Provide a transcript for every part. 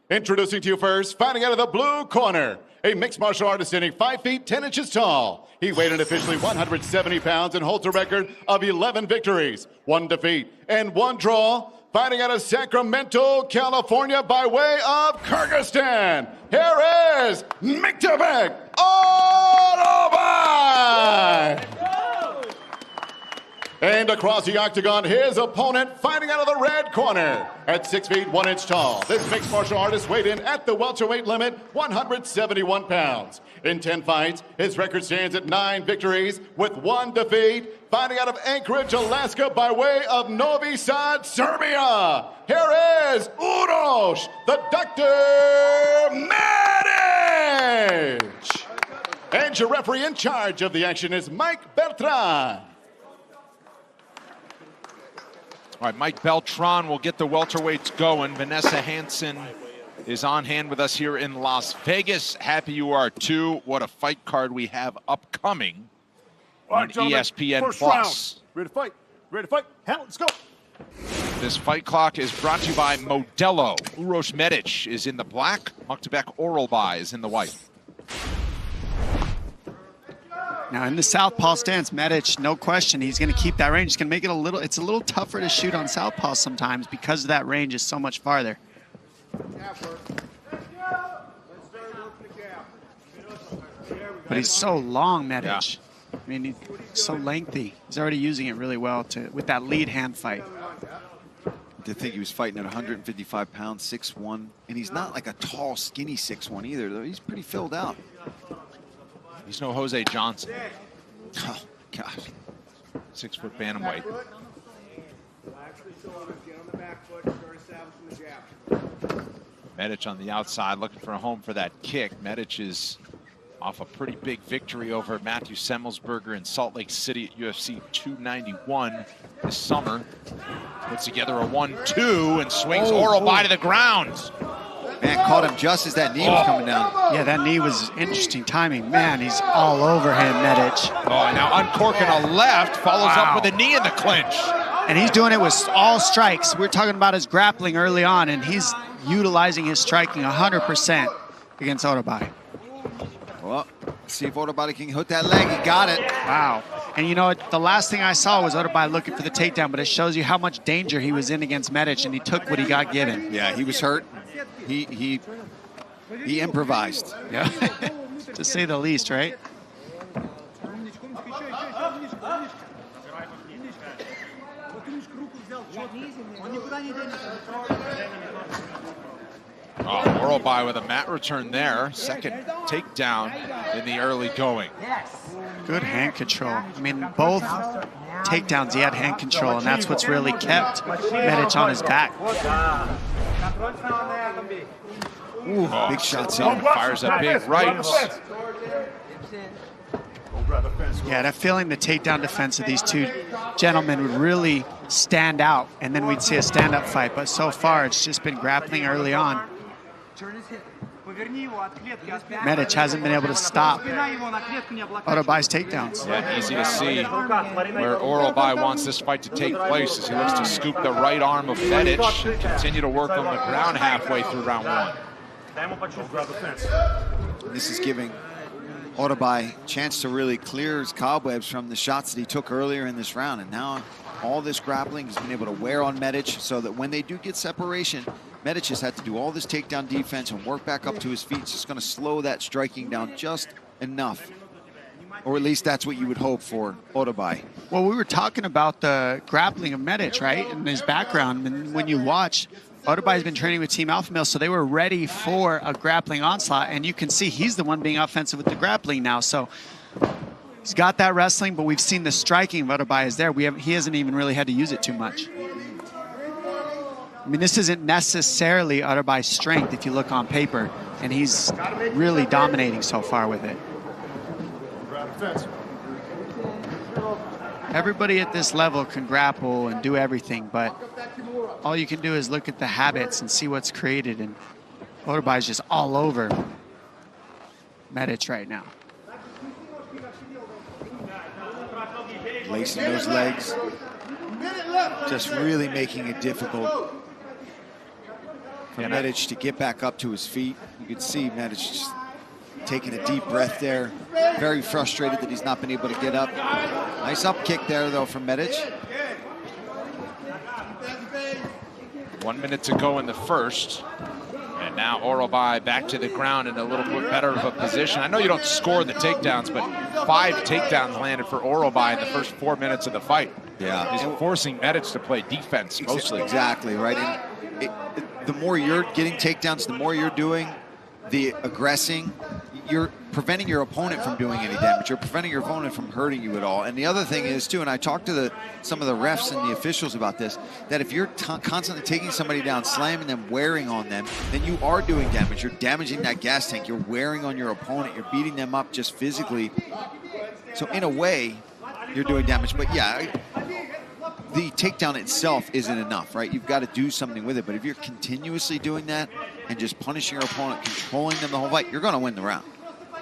Introducing to you first, fighting out of the blue corner, a mixed martial artist standing 5 feet 10 inches tall. He weighed in officially 170 pounds and holds a record of 11 victories, 1 defeat, and 1 draw. Fighting out of Sacramento, California by way of Kyrgyzstan, here is Mıktыбek Orolbaidan. And across the octagon, his opponent fighting out of the red corner. At 6 feet 1 inch tall, this mixed martial artist weighed in at the welterweight limit, 171 pounds. In 10 fights, his record stands at 9 victories with 1 defeat. Fighting out of Anchorage, Alaska by way of Novi Sad, Serbia. Here is Uroš, the Dr. Medic. And your referee in charge of the action is Mike Beltran. All right, Mike Beltran will get the welterweights going. Vanessa Hansen is on hand with us here in Las Vegas. Happy you are too. What a fight card we have upcoming on ESPN+. First round. Ready to fight. Ready to fight. Hell, let's go. This fight clock is brought to you by Modelo. Uroš Medic is in the black. Mıktыбek Orolbaidan is in the white. Now in the southpaw stance, Medic, no question, he's going to keep that range. He's going to make it it's a little tougher to shoot on southpaw sometimes because that range is so much farther. But he's so long, Medic. Yeah. I mean, he's so lengthy. He's already using it really well with that lead hand fight. To think he was fighting at 155 pounds, 6'1", and he's not like a tall, skinny 6'1" either, though. He's pretty filled out. He's no Jose Johnson. Oh, gosh. 6 foot bantamweight. Medic on the outside looking for a home for that kick. Medic is off a pretty big victory over Matthew Semmelsberger in Salt Lake City at UFC 291 this summer. Puts together a 1-2 and swings Orolbaidan to the ground. Man, caught him just as that knee was coming down. Yeah, that knee was interesting timing. Man, he's all over him, Medic. Oh, now uncorking a left, follows up with a knee in the clinch. And he's doing it with all strikes. We're talking about his grappling early on, and he's utilizing his striking 100% against Orolbaidan. Well, see if Orolbaidan can hit that leg. He got it. Wow. And you know what? The last thing I saw was Orolbaidan looking for the takedown, but it shows you how much danger he was in against Medic, and he took what he got given. Yeah, he was hurt. He improvised. Yeah, to say the least, right? Oh, Orolbaidan with a mat return there. Second takedown in the early going. Good hand control. I mean, both takedowns he had hand control, and that's what's really kept Medic on his back. Ooh, big shots. Fires a big right. Yeah, and I feeling the takedown defense of these two gentlemen would really stand out, and then we'd see a stand-up fight. But so far, it's just been grappling early on. Medic hasn't been able to stop Orolbaidan's takedowns. Yeah, easy to see where Orolbaidan wants this fight to take place as he looks to scoop the right arm of Medic and continue to work on the ground halfway through round 1. This is giving Orolbaidan a chance to really clear his cobwebs from the shots that he took earlier in this round. And now all this grappling has been able to wear on Medic so that when they do get separation, Medic has had to do all this takedown defense and work back up to his feet. It's just going to slow that striking down just enough. Or at least that's what you would hope for Orolbaidan. Well, we were talking about the grappling of Medic, right, and his background. And when you watch, Orolbaidan's been training with Team Alpha Male, so they were ready for a grappling onslaught. And you can see he's the one being offensive with the grappling now. So he's got that wrestling, but we've seen the striking of Orolbaidan is there. He hasn't even really had to use it too much. I mean, this isn't necessarily Orolbaidan's strength if you look on paper, and he's really dominating so far with it. Everybody at this level can grapple and do everything, but all you can do is look at the habits and see what's created, and Orolbaidan's just all over Medic right now. Lacing those legs, just really making it difficult for Medic to get back up to his feet. You could see Medic just taking a deep breath there. Very frustrated that he's not been able to get up. Nice up kick there, though, from Medic. 1 minute to go in the first. And now Orolbai back to the ground in a little bit better of a position. I know you don't score the takedowns, but 5 takedowns landed for Orolbai in the first 4 minutes of the fight. Yeah. He's forcing Medic to play defense mostly. Exactly, right? And the more you're getting takedowns, the more you're doing the aggressing, you're preventing your opponent from doing any damage. You're preventing your opponent from hurting you at all. And the other thing is, too, and I talked to some of the refs and the officials about this, that if you're constantly taking somebody down, slamming them, wearing on them, then you are doing damage. You're damaging that gas tank. You're wearing on your opponent. You're beating them up just physically. So in a way, you're doing damage. But yeah, the takedown itself isn't enough, right? You've got to do something with it. But if you're continuously doing that and just punishing your opponent, controlling them the whole fight, you're going to win the round.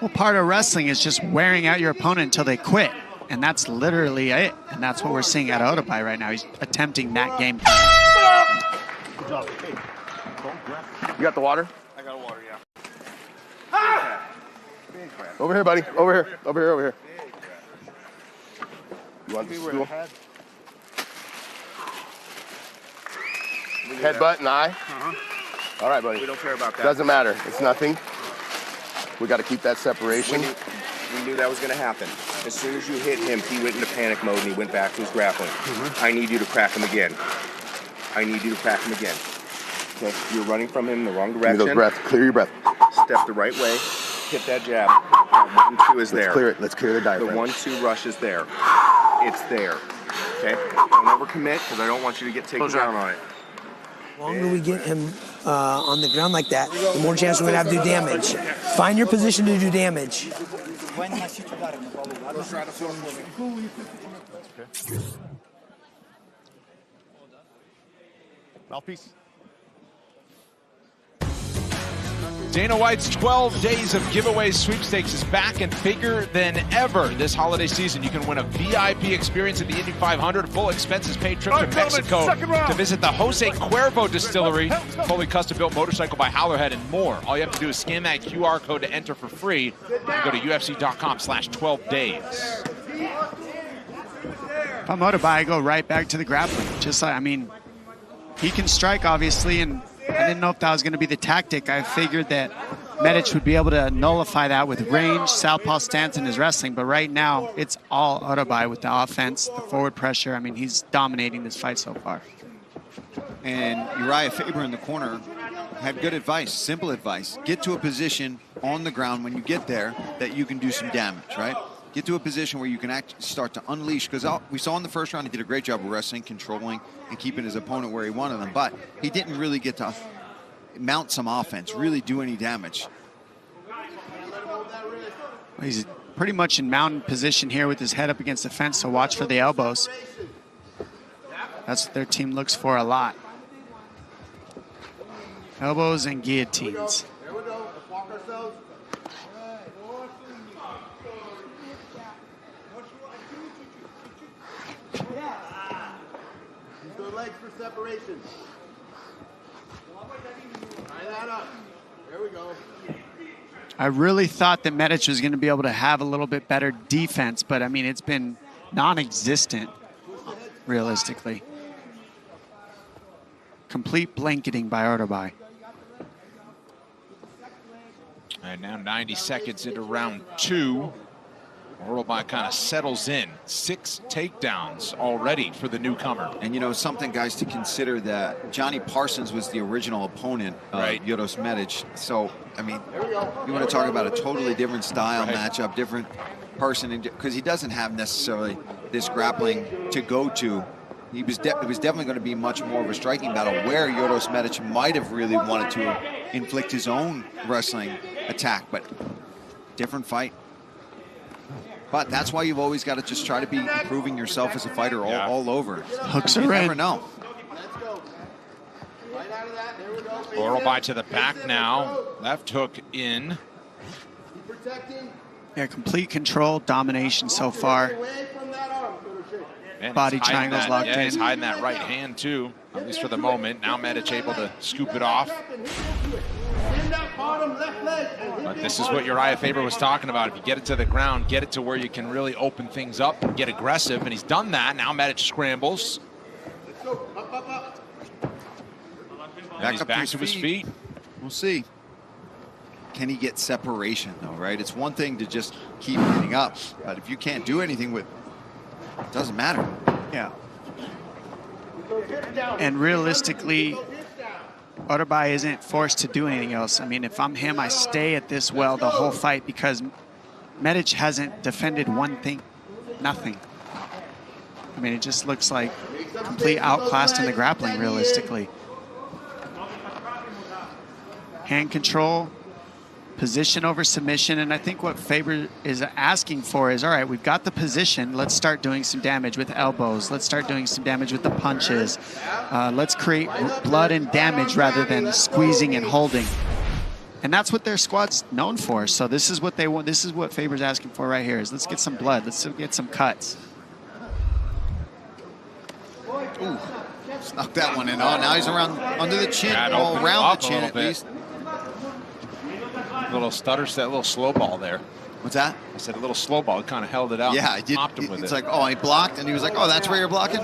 Well, part of wrestling is just wearing out your opponent until they quit. And that's literally it. And that's what we're seeing at Orolbai right now. He's attempting that game plan. Good job. Hey, you got the water? I got water, yeah. Over here, buddy. Over here. Over here, over here. You want the stool? Headbutt and eye? All right, buddy. We don't care about that. Doesn't matter. It's nothing. We got to keep that separation. We knew that was going to happen. As soon as you hit him, he went into panic mode and he went back to his grappling. I need you to crack him again. I need you to crack him again. Okay, you're running from him in the wrong direction. Give me those breaths. Clear your breath. Step the right way. Hit that jab. That 1-2 is there. Let's clear it. Let's clear the diaphragm. The 1-2 rush is there. It's there. Okay? Don't overcommit because I don't want you to get taken down on it. The longer we get him on the ground like that, the more chance we're going to have to do damage. Find your position to do damage. Mouthpiece. Dana White's 12 days of giveaway sweepstakes is back and bigger than ever this holiday season. You can win a VIP experience at the Indy 500, full expenses paid trip to Mexico to visit the Jose Cuervo distillery, fully custom-built motorcycle by Howlerhead, and more. All you have to do is scan that QR code to enter for free. You go to UFC.com/12days. If I'm Orolbai, I go right back to the grappling. Just like, I mean, he can strike, obviously, and I didn't know if that was going to be the tactic. I figured that Medic would be able to nullify that with range, southpaw stance, and his wrestling. But right now, it's all Orolbai with the offense, the forward pressure. I mean, he's dominating this fight so far. And Uriah Faber in the corner had good advice, simple advice. Get to a position on the ground when you get there that you can do some damage, right? Get to a position where you can actually start to unleash, because we saw in the first round he did a great job of wrestling, controlling, and keeping his opponent where he wanted him, but he didn't really get to mount some offense, really do any damage. He's pretty much in mountain position here with his head up against the fence, so watch for the elbows. That's what their team looks for a lot. Elbows and guillotines. Legs for separation. Tie that up. There we go. I really thought that Medic was going to be able to have a little bit better defense, but I mean, it's been non-existent, realistically. Complete blanketing by Orolbai. And now 90 seconds into round 2. Orolbai kind of settles in. 6 takedowns already for the newcomer. And, you know, something, guys, to consider that Johnny Parsons was the original opponent of Yodos Medic. So, I mean, you want to talk about a totally different style matchup, different person, because he doesn't have necessarily this grappling to go to. It was definitely going to be much more of a striking battle where Yodos Medic might have really wanted to inflict his own wrestling attack, but different fight. But that's why you've always got to just try to be improving yourself as a fighter all over. Hooks are in. You never know. Orolbai to the back now. Left hook in. Yeah, complete control, domination so far. And body he's hiding triangles that- locked yeah, in. He's hiding that right hand too, at least for the moment. Now Medic able to scoop it off. But this is what Uriah Faber was talking about. If you get it to the ground, get it to where you can really open things up and get aggressive, and he's done that. Now Medic scrambles. And he's back to his feet. We'll see. Can he get separation though, right? It's one thing to just keep getting up, but if you can't do anything with it, doesn't matter. Yeah. And realistically, Orolbai isn't forced to do anything else. I mean, if I'm him, I stay at this well the whole fight because Medic hasn't defended one thing, nothing. I mean, it just looks like complete outclassed in the grappling, realistically. Hand control, position over submission, and I think what Faber is asking for is, all right, we've got the position, let's start doing some damage with elbows, let's start doing some damage with the punches, let's create blood and damage rather than squeezing and holding. And that's what their squad's known for, so this is what they want, this is what Faber's asking for right here, is let's get some blood, let's get some cuts. Ooh, snuck that one in. Oh, now he's around under the chin, all around the chin at least. Little stutter set, a little slow ball there. What's that? I said a little slow ball. It kind of held it out. Yeah, I did. Popped him with It's it. like, oh, he blocked, and he was like, oh, that's where you're blocking?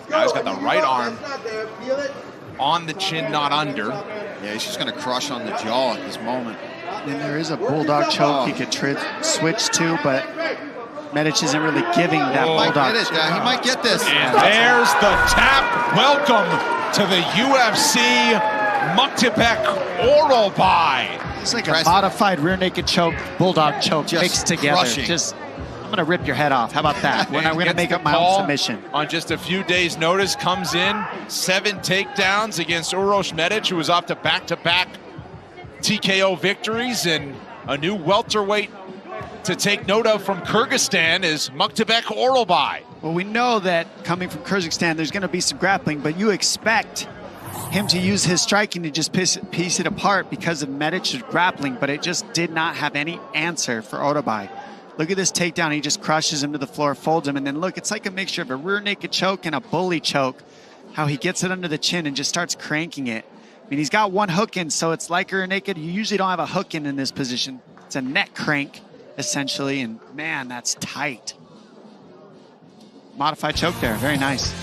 Guy's got the right arm on the chin, not under. Yeah, he's just going to crush on the jaw at this moment. And there is a bulldog choke he could switch to, but Medic isn't really giving that He might bulldog get it. choke. He might get this. And there's the tap. Welcome to the UFC Mıktыбek Orolbay. It's like Impressive. a modified rear naked choke, bulldog choke Just mixed together. crushing. I'm gonna rip your head off. How about that? We're gonna Gets make the up my call own submission. on just a few days' notice. Comes in 7 takedowns against Uroš Medic, who was off to back-to-back TKO victories, and a new welterweight to take note of from Kyrgyzstan is Mıktыбek Orolbay. Well, we know that coming from Kyrgyzstan, there's gonna be some grappling, but you expect him to use his striking to just piece it apart because of Medic's grappling, but it just did not have any answer for Orolbay. Look at this takedown. He just crushes him to the floor, folds him, and then look, it's like a mixture of a rear naked choke and a bully choke, how he gets it under the chin and just starts cranking it. I mean, he's got one hook in, so it's like rear naked. You usually don't have a hook in this position. It's a neck crank, essentially, and man, that's tight. Modified choke there, very nice.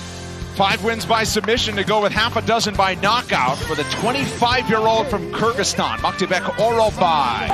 5 wins by submission to go with half a dozen by knockout for the 25-year-old from Kyrgyzstan, Mıktыбek Orolbay.